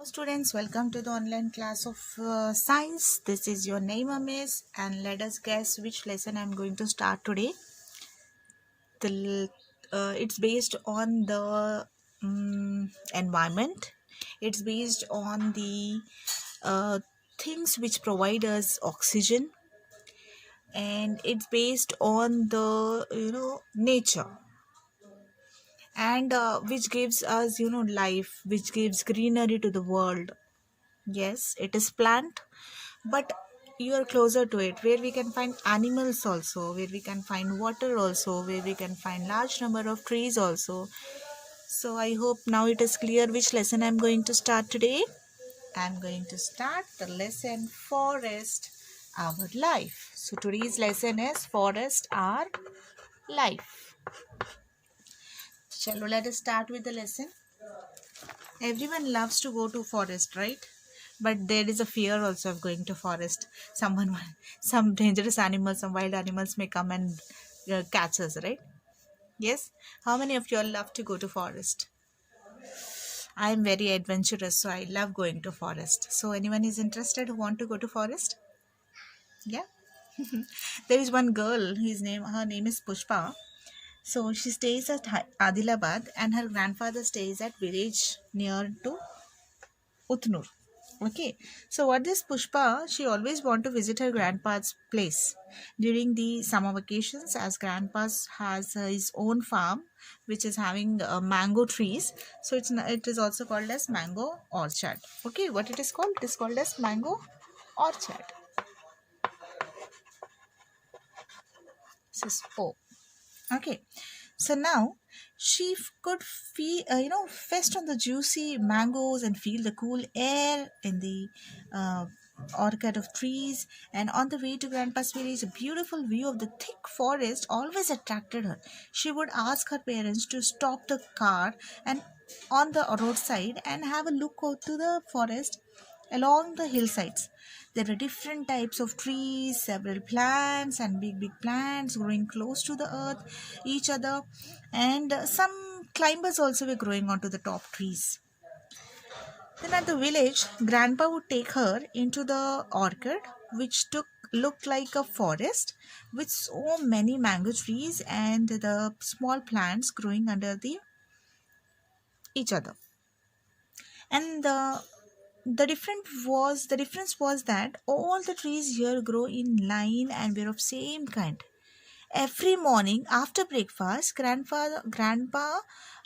Students, welcome to the online class of science. This is your name, Miss, and let us guess which lesson I'm going to start today. It's based on the environment. It's based on the uh, things which provide us oxygen, and it's based on the nature, and which gives us life, which gives greenery to the world. Yes, it is plant, but you are closer to it, where we can find animals also, where we can find water also, where we can find large number of trees also. So I hope now it is clear which lesson I'm going to start today. I'm going to start the lesson Forest Our Life. So today's lesson is Forest Our Life. Chalo, let us start with the lesson. Everyone loves to go to forest, right? But there is a fear also of going to forest. Some dangerous animals, some wild animals may come and catch us, right? Yes. How many of you all love to go to forest? I am very adventurous, so I love going to forest. So anyone is interested who want to go to forest? Yeah. There is one girl. Her name is Pushpa. So she stays at Adilabad, and her grandfather stays at village near to Utnur. Okay, so what this Pushpa, she always want to visit her grandpa's place during the summer vacations, as grandpa's has his own farm which is having mango trees. So it is also called as mango orchard. Okay, what it is called? It is called as mango orchard. This is O. Okay, so now she could feel, feast on the juicy mangoes and feel the cool air in the uh, orchard of trees. And on the way to Grandpa's village, a beautiful view of the thick forest always attracted her. She would ask her parents to stop the car and on the roadside and have a look out to the forest along the hillsides. There were different types of trees, several plants, and big plants growing close to the earth, each other, and some climbers also were growing onto the top trees. Then at the village, Grandpa would take her into the orchard, which looked like a forest with so many mango trees and the small plants growing under each other. And the difference was that all the trees here grow in line and were of same kind. Every morning after breakfast, grandpa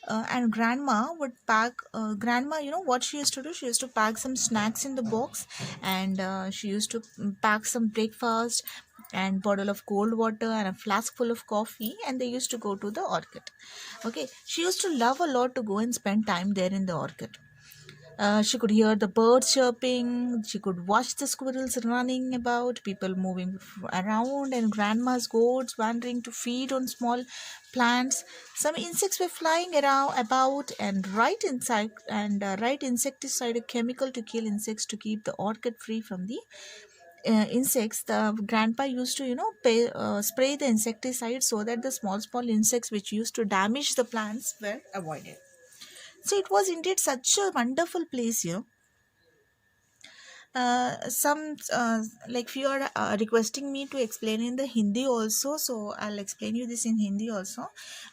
and grandma would pack. Grandma, you know what she used to do? She used to pack some snacks in the box, and she used to pack some breakfast and bottle of cold water and a flask full of coffee, and they used to go to the orchid. Okay, she used to love a lot to go and spend time there in the orchid. She could hear the birds chirping, she could watch the squirrels running about, people moving around, and grandma's goats wandering to feed on small plants. Some insects were flying around about, and right insecticide, a chemical to kill insects to keep the orchid free from the insects. The grandpa used to spray the insecticide so that the small insects which used to damage the plants were avoided. So it was indeed such a wonderful place, some like few are requesting me to explain in the Hindi also, so I'll explain you this in Hindi also.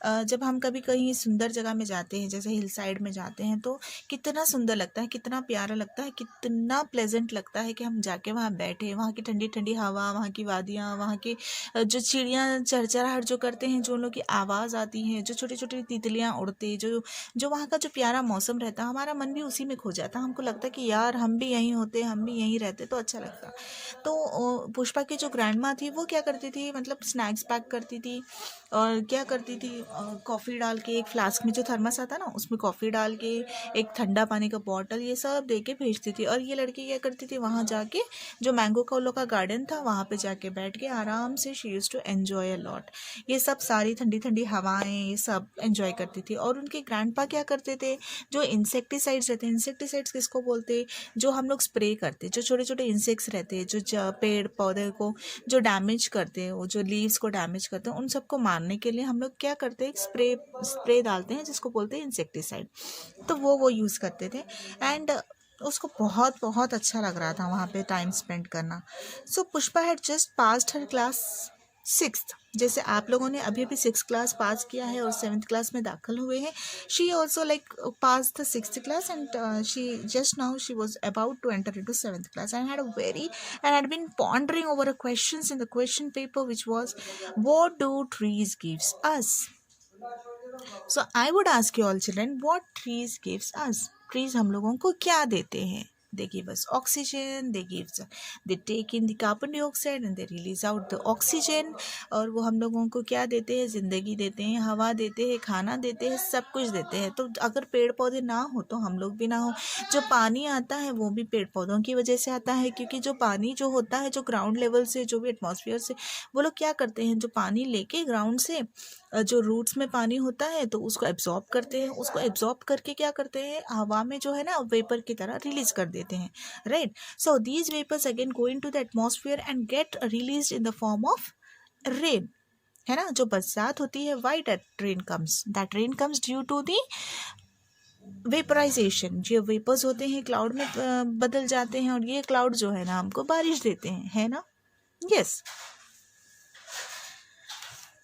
जब हम कभी कहीं सुंदर जगह में जाते हैं, जैसे हिल साइड में जाते हैं, तो कितना सुंदर लगता है, कितना प्यारा लगता है, कितना प्लेजेंट लगता है कि हम जाके वहाँ बैठे, वहाँ की ठंडी ठंडी हवा, वहाँ की वादियाँ, वहाँ की जो चिड़ियाँ चरचराहट जो करते हैं, जो उन लोग की आवाज़ आती है, जो छोटी छोटी तितलियाँ उड़ते, जो जो वहाँ का जो प्यारा मौसम रहता, हमारा मन भी उसी में खो जाता। हमको लगता कि यार हम भी यहीं होते, हम भी यहीं रहते तो अच्छा लगता। तो पुष्पा की जो ग्रैंड माँ थी वो क्या करती थी, मतलब स्नैक्स पैक करती थी, और क्या करती थी, कॉफ़ी डाल के एक फ्लास्क में जो थर्मस आता ना, उसमें कॉफ़ी डाल के एक ठंडा पानी का बॉटल ये सब दे के भेजती थी। और ये लड़की क्या करती थी, वहाँ जाके जो मैंगो का उन लोग का गार्डन था वहाँ पे जाके बैठ के आराम से she use to enjoy a lot. ये सब सारी ठंडी ठंडी हवाएं ये सब एन्जॉय करती थी। और उनके ग्रैंडपा क्या करते थे, जो इंसेक्टिसाइड्स रहते हैं, इंसेक्टिसाइड्स किसको बोलते, जो हम लोग स्प्रे करते, जो छोटे छोटे इंसेक्ट्स रहते हैं, जो पेड़ पौधे को जो डैमेज करते हैं, वो जो लीव्स को डैमेज करते हैं, उन सबको मारने के लिए हम लोग क्या करते हैं, स्प्रे डालते हैं जिसको बोलते हैं इंसेक्टिसाइड। तो वो यूज़ करते थे। एंड उसको बहुत बहुत अच्छा लग रहा था वहाँ पे टाइम स्पेंड करना. So Pushpa had just passed her class sixth. जैसे आप लोगों ने अभी अभी सिक्स क्लास पास किया है और सेवन्थ क्लास में दाखिल हुए हैं. She also like pass the sixth class and she just now she was about to enter into seventh class and had a very and had been pondering over a questions in the question paper which was, what do trees gives us? So I would ask you all children, what trees gives us? Trees हम लोगों को क्या देते हैं? They give us oxygen, they take in the carbon dioxide and they release out the oxygen. और वो हम लोगों को क्या देते हैं? ज़िंदगी देते हैं, हवा देते हैं, खाना देते हैं, सब कुछ देते हैं. तो अगर पेड़ पौधे ना हो तो हम लोग भी ना हो. जो पानी आता है वो भी पेड़ पौधों की वजह से आता है, क्योंकि जो पानी जो होता है, जो ग्राउंड लेवल से, जो भी एटमॉस्फेयर से, वो लोग क्या करते हैं, जो पानी लेके ग्राउंड से जो रूट्स में पानी होता है तो उसको एब्जॉर्ब करते हैं. उसको एब्जॉर्ब करके क्या करते हैं, हवा में जो है ना वेपर की तरह रिलीज कर देते हैं. Right. So these vapours again go into the atmosphere and get released in the form of rain. है ना. जो बरसात होती है, why that rain comes due to the vaporisation. जो वेपर्स होते हैं क्लाउड में बदल जाते हैं और ये क्लाउड जो है ना हमको बारिश देते हैं. है ना. Yes.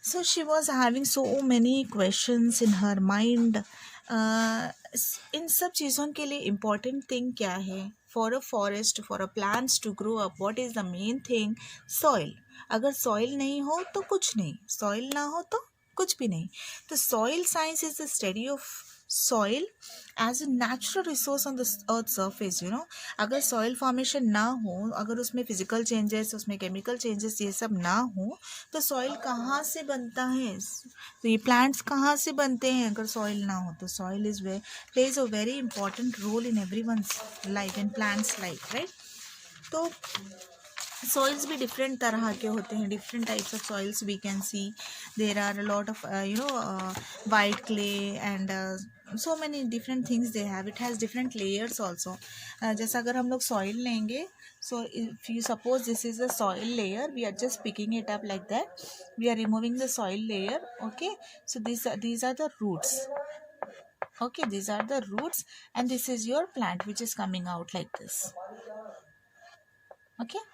So she was having so many questions in her mind. इन सब चीज़ों के लिए इम्पॉर्टेंट थिंग क्या है? For a forest, for a plants to grow up, what is the main thing? Soil. अगर सॉइल नहीं हो तो कुछ नहीं, सॉइल ना हो तो कुछ भी नहीं. तो soil science is the study of soil as a natural resource on the earth surface. अगर सॉइल फॉर्मेशन ना हो, अगर उसमें फिजिकल चेंजेस, उसमें केमिकल चेंजेस ये सब ना हो, तो सॉइल कहाँ से बनता है? तो ये प्लांट्स कहाँ से बनते हैं अगर सॉइल ना हो? तो soil is plays a very important role in everyone's life and plants life. Right. तो सॉइल्स भी डिफरेंट तरह के होते हैं. Different types of soils we can see. There are a lot of white clay and so many different things they have. It has different layers also. जैसा अगर हम लोग soil लेंगे, so if you suppose this is a soil layer, we are just picking it up like that. We are removing the soil layer. Okay. So these are the roots. Okay, these are the roots and this is your plant which is coming out like this. Okay.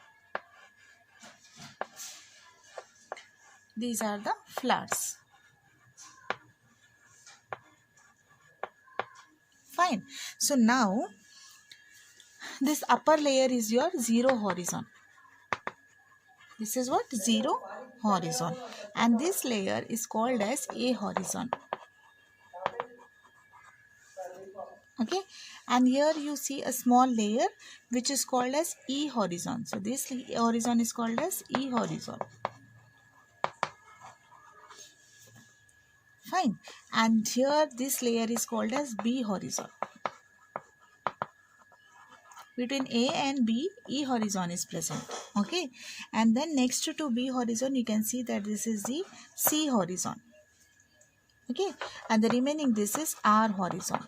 These are the flowers. Fine. So now this upper layer is your zero horizon. This is what? Zero horizon. And this layer is called as A horizon. Okay. And here you see a small layer which is called as E horizon. So this horizon is called as E horizon. Fine. And here this layer is called as B horizon. Between A and B, E horizon is present. Okay. And then next to B horizon, you can see that this is the C horizon. Okay. And the remaining, this is R horizon.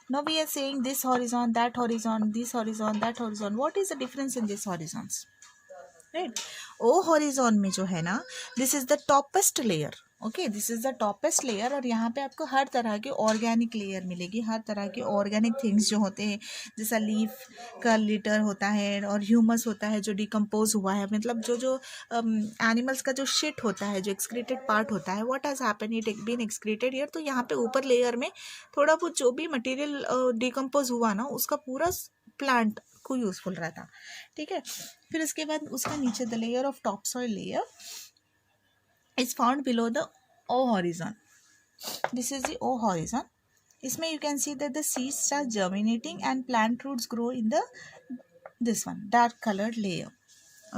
Now we are saying this horizon, that horizon, this horizon, that horizon. What is the difference in these horizons? Right. O horizon में जो है ना, this is the toppest layer. Okay, this is the toppest layer. और यहाँ पे आपको हर तरह के ऑर्गेनिक लेयर मिलेगी, हर तरह के ऑर्गेनिक थिंग्स जो होते हैं, जैसा लीफ का लिटर होता है और ह्यूमस होता है जो डिकम्पोज हुआ है, मतलब जो जो एनिमल्स का जो शिट होता है, जो एक्सक्रीटेड पार्ट होता है, what has happen, it been excreted here. तो यहाँ पे ऊपर लेयर में थोड़ा बहुत जो भी मटेरियल डिकम्पोज हुआ ना, उसका पूरा प्लांट को यूज़फुल रहता. ठीक है. फिर उसके बाद उसका नीचे the layer of top soil layer is found below the O horizon. This is the O horizon. इसमें you can see that the seeds start germinating and plant roots grow in the this one dark colored layer.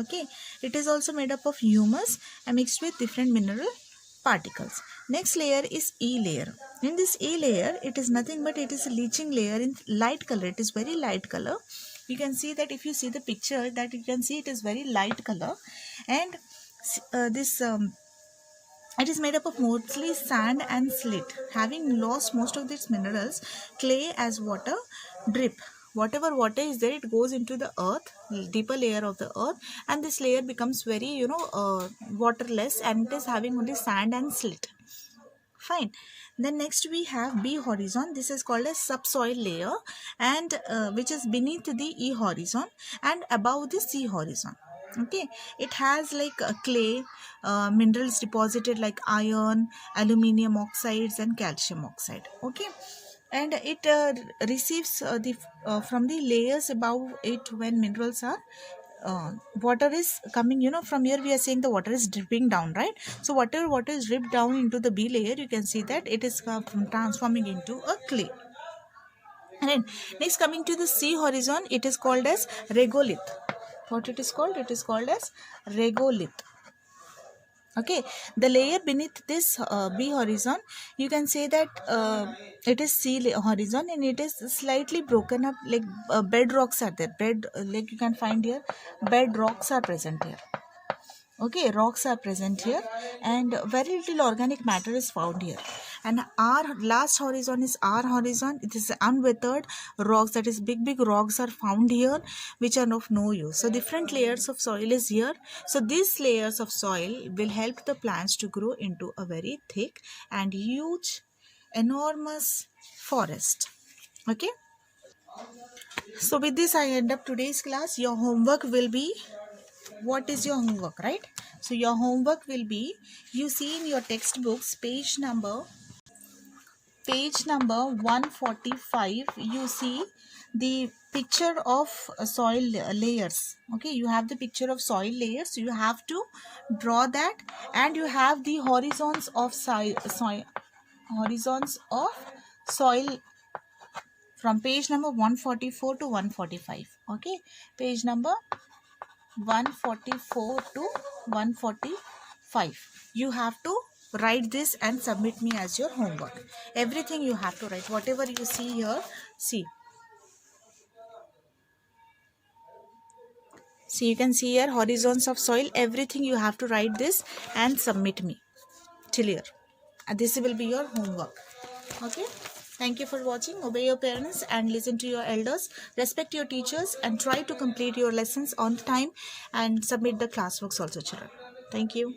Okay, it is also made up of humus and mixed with different mineral particles. Next layer is E layer. In this E layer, it is nothing but it is a leaching layer in light color. It is very light color. You can see that if you see the picture, that you can see it is very light color, and this it is made up of mostly sand and slate. Having lost most of its minerals, clay as water drip. Whatever water is there, it goes into the earth, deeper layer of the earth, and this layer becomes very, waterless, and it is having only sand and slate. Fine. Then next we have B horizon. This is called as subsoil layer, and which is beneath the E horizon and above the C horizon. Okay, it has like clay, minerals deposited like iron, aluminium oxides, and calcium oxide. Okay, and it receives the from the layers above it when minerals are water is coming, from here we are saying the water is dripping down, right? So whatever water is dripped down into the B layer, you can see that it is transforming into a clay. And then next, coming to the C horizon, it is called as regolith. What it is called? It is called as regolith. Okay, the layer beneath this B horizon, you can say that it is horizon, and it is slightly broken up, like bed rocks are there. Like you can find here, bed rocks are present here. Okay, rocks are present here, and very little organic matter is found here. And our last horizon is R horizon. It is unweathered rocks, that is big rocks are found here, which are of no use. So different layers of soil is here. So these layers of soil will help the plants to grow into a very thick and huge, enormous forest. Okay, so with this I end up today's class. Your homework will be, what is your homework, right? So your homework will be, you see in your textbooks page number 145, you see the picture of soil layers. Okay, you have the picture of soil layers, so you have to draw that, and you have the horizons of horizons of soil from page number 144 to 145. Okay, page number 144 to 145. You have to write this and submit me as your homework. Everything you have to write, whatever you see here. See, you can see here horizons of soil. Everything you have to write this and submit me till here. This will be your homework. Okay, thank you for watching. Obey your parents and listen to your elders. Respect your teachers and try to complete your lessons on time, and submit the classworks also, children. Thank you.